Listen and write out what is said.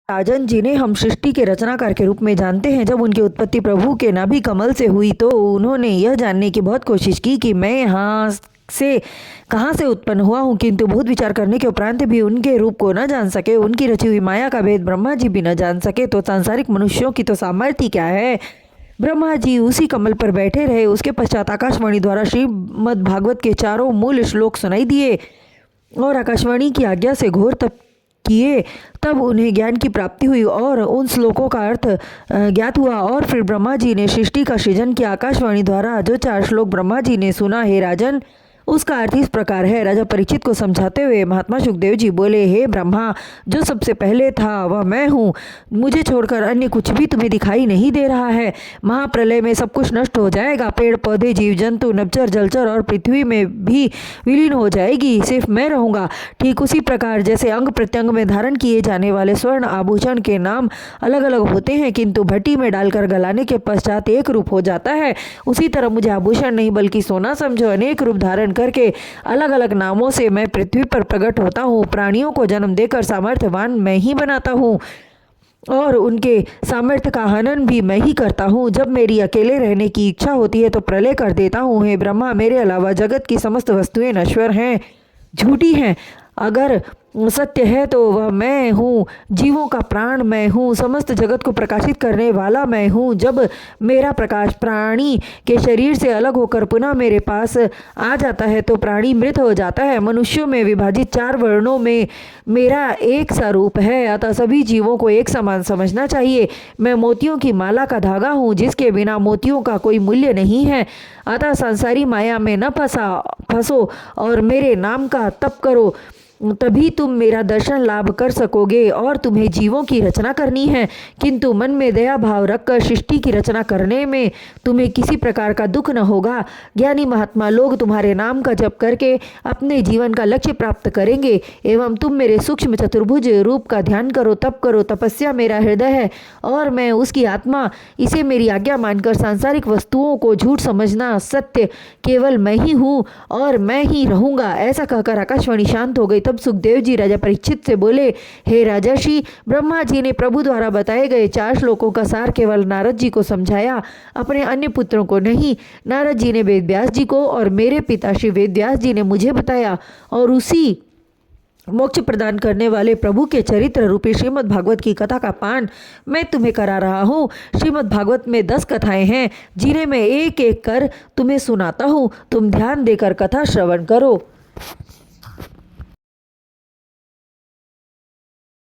राजन, जिन्हें हम सृष्टि के रचनाकार के रूप में जानते हैं, जब उनकी उत्पत्ति प्रभु के नाभि कमल से हुई तो उन्होंने यह जानने की बहुत कोशिश की कि मैं कहाँ से उत्पन्न हुआ हूँ, किंतु बहुत विचार करने के उपरांत भी उनके रूप को न जान सके, उनकी रची हुई माया का भेद ब्रह्मा जी भी न जान सके, तो सांसारिक मनुष्यों की तो सामर्थ्य क्या है। ब्रह्मा जी उसी कमल पर बैठे रहे। उसके पश्चात आकाशवाणी द्वारा श्रीमद् भागवत के चारों मूल श्लोक सुनाई दिए और आकाशवाणी की आज्ञा से घोर तप किए। तब उन्हें ज्ञान की प्राप्ति हुई और उन श्लोकों का अर्थ ज्ञात हुआ। और फिर ब्रह्मा जी ने सृष्टि का सृजन किया। आकाशवाणी द्वारा जो 4 श्लोक ब्रह्मा जी ने सुना, हे राजन, उसका अर्थ इस प्रकार है। राजा परीक्षित को समझाते हुए महात्मा सुखदेव जी बोले, हे ब्रह्मा, जो सबसे पहले था वह मैं हूँ। मुझे छोड़कर अन्य कुछ भी तुम्हें दिखाई नहीं दे रहा है। महाप्रलय में सब कुछ नष्ट हो जाएगा। पेड़ पौधे, जीव जंतु, नभचर, जलचर और पृथ्वी में भी विलीन हो जाएगी। सिर्फ मैं रहूँगा। ठीक उसी प्रकार जैसे अंग प्रत्यंग में धारण किए जाने वाले स्वर्ण आभूषण के नाम अलग अलग होते हैं, किंतु भट्टी में डालकर गलाने के पश्चात एक रूप हो जाता है, उसी तरह मुझे आभूषण नहीं बल्कि सोना समझो। अनेक रूप धारण करके अलग अलग नामों से मैं पृथ्वी पर प्रकट होता हूँ। प्राणियों को जन्म देकर सामर्थ्यवान मैं ही बनाता हूँ और उनके सामर्थ्य का हनन भी मैं ही करता हूँ। जब मेरी अकेले रहने की इच्छा होती है तो प्रलय कर देता हूँ। हे ब्रह्मा, मेरे अलावा जगत की समस्त वस्तुएं नश्वर हैं, झूठी हैं। अगर सत्य है तो वह मैं हूँ। जीवों का प्राण मैं हूँ। समस्त जगत को प्रकाशित करने वाला मैं हूँ। जब मेरा प्रकाश प्राणी के शरीर से अलग होकर पुनः मेरे पास आ जाता है तो प्राणी मृत हो जाता है। मनुष्यों में विभाजित 4 वर्णों में मेरा एक सा रूप है, अतः सभी जीवों को एक समान समझना चाहिए। मैं मोतियों की माला का धागा हूँ, जिसके बिना मोतियों का कोई मूल्य नहीं है। अतः संसारी माया में न फंसो और मेरे नाम का तप करो, तभी तुम मेरा दर्शन लाभ कर सकोगे। और तुम्हें जीवों की रचना करनी है, किंतु मन में दया भाव रखकर सृष्टि की रचना करने में तुम्हें किसी प्रकार का दुख न होगा। ज्ञानी महात्मा लोग तुम्हारे नाम का जप करके अपने जीवन का लक्ष्य प्राप्त करेंगे। एवं तुम मेरे सूक्ष्म चतुर्भुज रूप का ध्यान करो, तप करो। तपस्या मेरा हृदय है और मैं उसकी आत्मा। इसे मेरी आज्ञा मानकर सांसारिक वस्तुओं को झूठ समझना। सत्य केवल मैं ही हूँ और मैं ही रहूँगा। ऐसा कहकर आकाशवाणी शांत हो गई। तब सुखदेव जी राजा परीक्षित से बोले, हे राजर्षि, ब्रह्मा जी ने प्रभु द्वारा बताए गए 4 श्लोकों का सार केवल नारद जी को समझाया, अपने अन्य पुत्रों को नहीं। नारद जी ने वेदव्यास जी को और मेरे पिता श्री वेदव्यास जी ने मुझे बताया और उसी मोक्ष प्रदान करने वाले प्रभु के चरित्र रूपी श्रीमद् भागवत की कथा का पान मैं तुम्हें करा रहा हूँ। श्रीमद् भागवत में 10 कथाएं हैं, जिन्हें मैं एक एक कर तुम्हें सुनाता हूँ। तुम ध्यान देकर कथा श्रवण करो।